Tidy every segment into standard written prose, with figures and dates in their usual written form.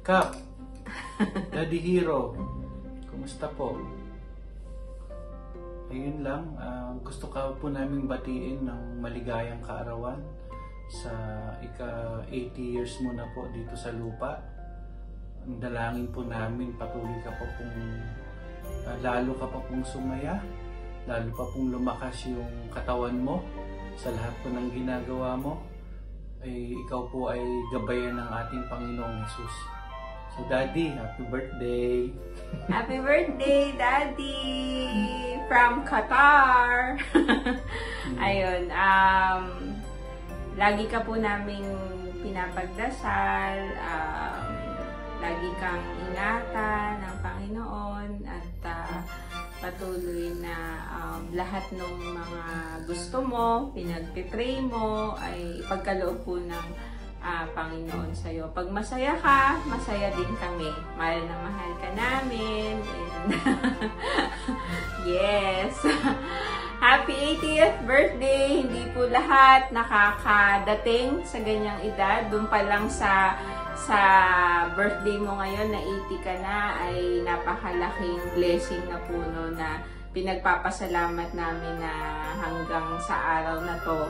Kap, Daddy Hero, kumusta po? Ayun lang, gusto ka po namin batiin ng maligayang kaarawan sa ika-80 years mo na po dito sa lupa. Ang dalangin po namin, patuloy ka pa pong, lalo ka pa pong sumaya, lalo pa pong lumakas yung katawan mo sa lahat po ng ginagawa mo. Ay ikaw po ay gabayan ng ating Panginoong Jesus. So Daddy, happy birthday! Happy birthday, Daddy! From Qatar! Ayun, lagi ka po naming pinapagdasal, lagi kang ingatan ng Panginoon at patuloy na lahat ng mga gusto mo, pinagpipray mo, ay ipagkaloob po ng Panginoon sa'yo. Pag masaya ka, masaya din kami. Mahal na mahal ka namin. And yes! Happy 80th birthday! Hindi po lahat nakakadating sa ganyang edad. Doon pa lang sa birthday mo ngayon na 80 ka na ay napakalaking blessing na po no, na pinagpapasalamat namin na hanggang sa araw na to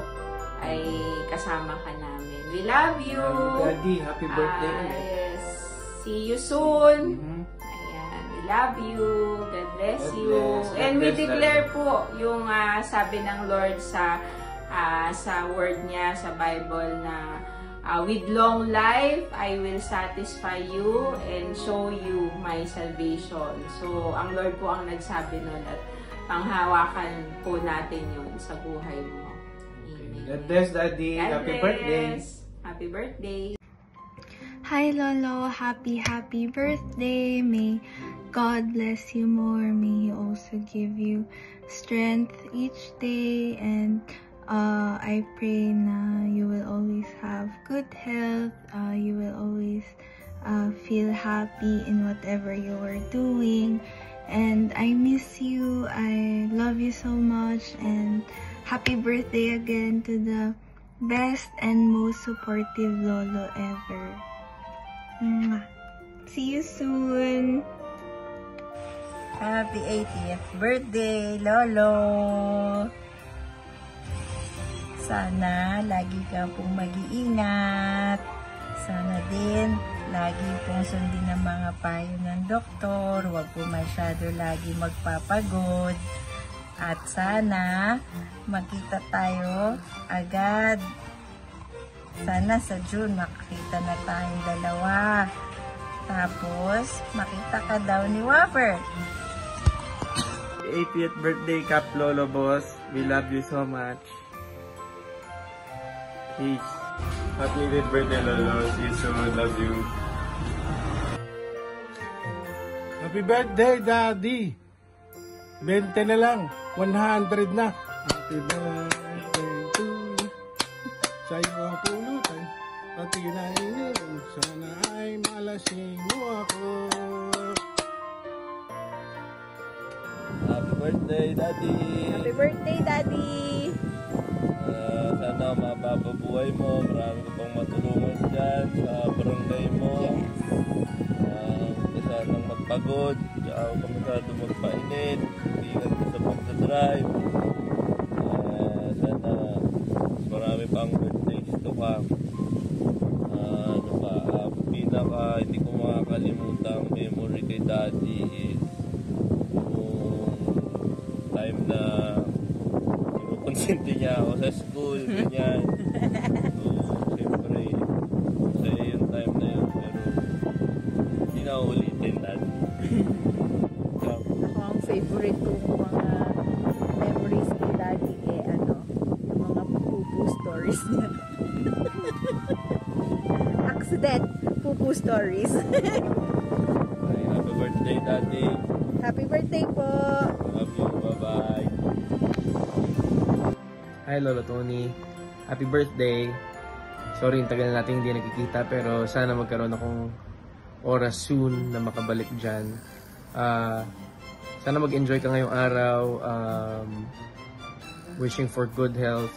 ay kasama ka namin. We love you! Daddy, happy birthday! Yes! See you soon! Ayan, we love you! God bless you! And we declare po yung sabi ng Lord sa word niya, sa Bible na with long life, I will satisfy you and show you my salvation. So, ang Lord po ang nagsabi nun at panghawakan po natin yun sa buhay mo. Amen. God bless, Daddy. God Happy bless. birthday. Happy birthday. Hi Lolo, happy birthday. May God bless you more. May He also give you strength each day, and I pray na you will always have good health. You will always feel happy in whatever you are doing. And I miss you. I love you so much. And happy birthday again to the best and most supportive Lolo ever. Mwah. See you soon. Happy 80th birthday, Lolo! Sana lagi ka pong mag-iingat. Sana din lagi pong sundin ang mga payo ng doktor. Huwag po masyado lagi magpapagod. At sana makita tayo agad. Sana sa June makakita na tayong dalawa. Tapos makita ka daw ni Whopper. 80th birthday, Kap Lolo Boss. We love you so much. Peace. Happy 80th birthday, Lolo. See you soon. Love you. Happy birthday, Daddy. 20 na lang. 100 na. Happy birthday to you. Sa iyo ang pulutan. Pati na ininom. Sana ay malasing mo ako. Happy birthday, Daddy! Happy birthday, Daddy! Sana mapapabuhay mo. Marami ka pang matulungan dyan sa barangay mo. Sanang magpagod. Huwag ka masyado magpainit. Ingat ka sa pagdadrive. Sana marami pang birthdays to ka. Pinaka hindi ko makakalimutang memory kay Daddy is yung time na kinukonsente niya ako sa school, ganyan. So, siyempre, masaya yung time na yun, pero hindi na ulitin, Daddy. Ako ang favorite kong mga memories kay Daddy yung mga pupu stories niya. Accident pupu stories. Happy birthday, Daddy. Happy birthday po. Love you. Bye-bye. Hi Lolo Tony. Happy birthday. Sorry, yung tagal na natin hindi nakikita, pero sana magkaroon akong oras soon na makabalik dyan. Sana mag-enjoy ka ngayong araw. Wishing for good health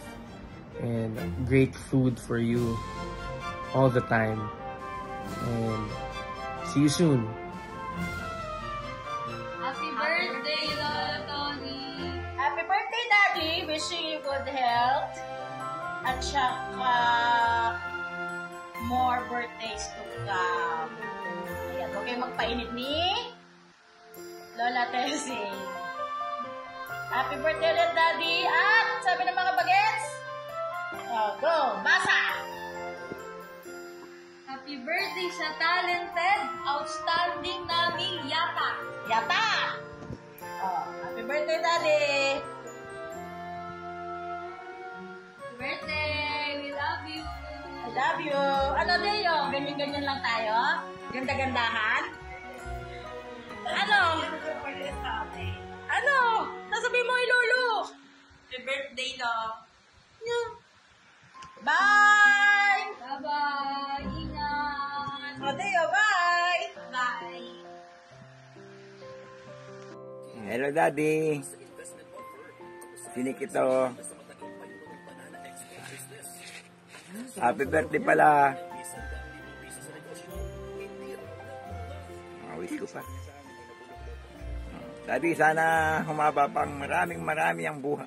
and great food for you all the time. And See you soon. Happy birthday, Lola Tony! Happy birthday, Daddy! Wishing you good health. At saka more birthdays to come. Ayan, huwag kayong magpainit ni Lola Tessie. Happy birthday ulit, Daddy! At sabi ng mga bagets, go! Basa! Happy birthday sa talented, outstanding naming Yata! Yata! Happy birthday, Daddy! Happy birthday! We love you! I love you! Ano, Deo? Ganyan-ganyan lang tayo? Ganda-gandahan? Ano? Ano? Nasabi mo, Lolo? Happy birthday, Dog! Bye! Bye-bye! Ingat! O, Deo, bye! Bye! Hello, Daddy. Sinikito. Happy birthday pala. Wish ko pa. Daddy, sana humaba pang marami ang buhay.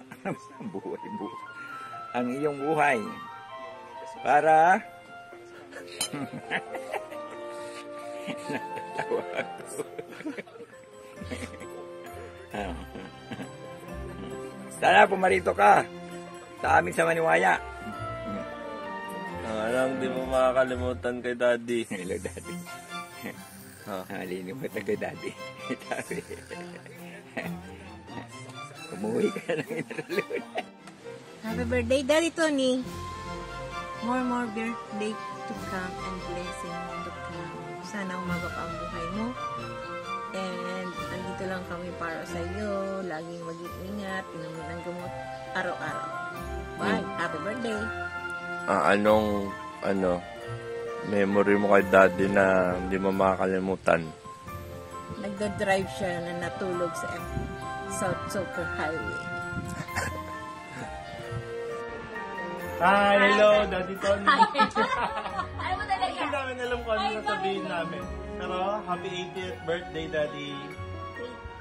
Ang iyong buhay. Para natatawa ako. Sana pumarito ka sa amin sa Maniwaya. Alam, di mo makakalimutan kay Daddy. Hello, Daddy. Halinimutan kay Daddy. Umuwi ka ng Interlude. Happy birthday, Daddy Tony! More birthday to come and blessing to come. Sana umaba pa ang buhay mo. And andito lang kami para sa iyo. Laging mag-iingat, inumin ang gamot araw-araw. Bye! Happy birthday! Anong memory mo kay Daddy na hindi mo makakalimutan? Nagda-drive siya na natulog sa South Super Highway. Hi, hello, Daddy Tony. Ano mo talaga? Hindi namin alam kung ano sasabihin namin. Pero, happy 80th birthday, Daddy.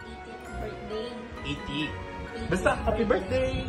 80th birthday. 80. Basta, happy birthday!